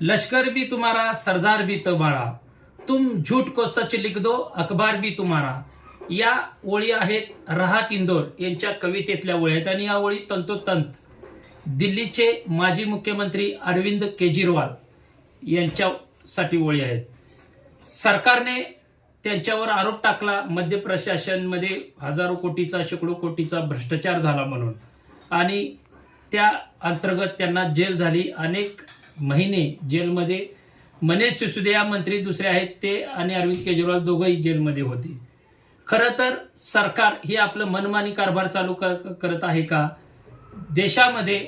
लश्कर भी तुम्हारा सरदार भी तुम्हारा, तुम झूठ को सच लिख दो अखबार भी तुम्हारा. या ओळी आहेत राहत इंदोर यांच्या कवितेतल्या ओळी आहेत आणि या ओळी तंतोतंत दिल्लीचे माजी मुख्यमंत्री अरविंद केजरीवाल यांच्यासाठी ओळी आहेत. सरकारने त्यांच्यावर आरोप टाकला मध्य प्रशासनमध्ये हजारो कोटीचा शेकडो कोटीचा भ्रष्टाचार झाला म्हणून आणि त्या अंतर्गत त्यांना जेल झाली. अनेक महिने जेलमध्ये मनीष सिसोदिया मंत्री दुसरे आहेत ते आणि अरविंद केजरीवाल दोघंही जेलमध्ये होते. खरं तर सरकार हे आपलं मनमानी कारभार चालू करत आहे का? देशामध्ये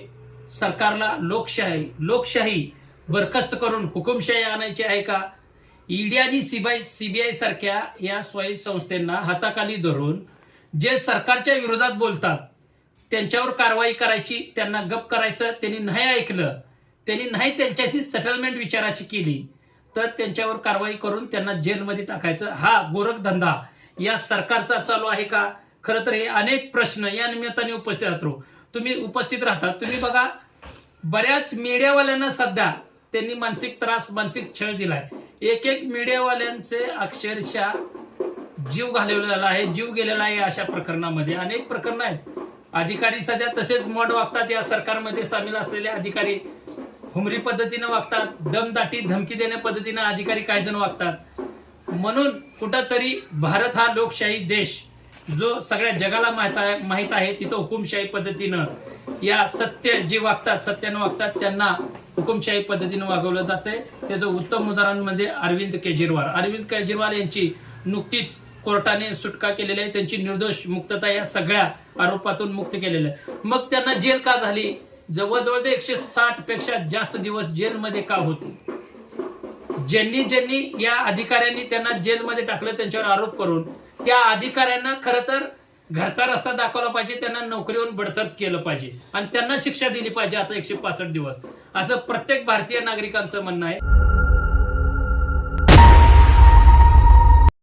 सरकारला लोकशाही बरखास्त करून हुकुमशाही आणायची आहे का? ईडी आणि सीबीआय सारख्या या स्वायत्त संस्थांना हाताखाली धरून जे सरकारच्या विरोधात बोलतात त्यांच्यावर कारवाई करायची, त्यांना गप करायचं. त्यांनी नाही ऐकलं, त्यांनी नाही त्यांच्याशी सेटलमेंट विचाराची केली तर त्यांच्यावर कारवाई करून त्यांना जेलमध्ये टाकायचं. हा गोरखधंदा या सरकारचा चालू आहे का? खरं तर हे अनेक प्रश्न या निमित्ताने उपस्थित राहतात. तुम्ही बघा, बऱ्याच मीडियावाल्यांना सध्या त्यांनी मानसिक छळ दिलाय. एक मीडियावाल्यांचे अक्षरशः जीव गेलेला आहे. अशा प्रकरणामध्ये अनेक प्रकरणं आहेत. अधिकारी सध्या तसेच मॉड वागतात. या सरकारमध्ये सामील असलेले अधिकारी हुमरी पद्धतीने वागतात, दमदाटी धमकी देण्या पद्धतीने अधिकारी काही जण वागतात. म्हणून कुठंतरी भारत हा लोकशाही देश जो सगळ्या जगाला माहित आहे तिथं हुकुमशाही पद्धतीनं या सत्यानं वागतात त्यांना हुकुमशाही पद्धतीनं वागवलं जातंय. त्याचं उत्तम उदाहरणांमध्ये अरविंद केजरीवाल यांची नुकतीच कोर्टाने सुटका केलेली आहे. त्यांची निर्दोष मुक्तता या सगळ्या आरोपातून मुक्त केलेलं आहे. मग त्यांना जेल का झाली? जवळजवळ ते 160 पेक्षा जास्त दिवस जेलमध्ये का होते? ज्यांनी या अधिकाऱ्यांनी त्यांना जेलमध्ये टाकलं त्यांच्यावर आरोप करून त्या अधिकाऱ्यांना खरं तर घरचा रस्ता दाखवला पाहिजे, त्यांना नोकरीवरून बडतर्फ केलं पाहिजे आणि त्यांना शिक्षा दिली पाहिजे आता 165 दिवस, असं प्रत्येक भारतीय नागरिकांचं म्हणणं आहे.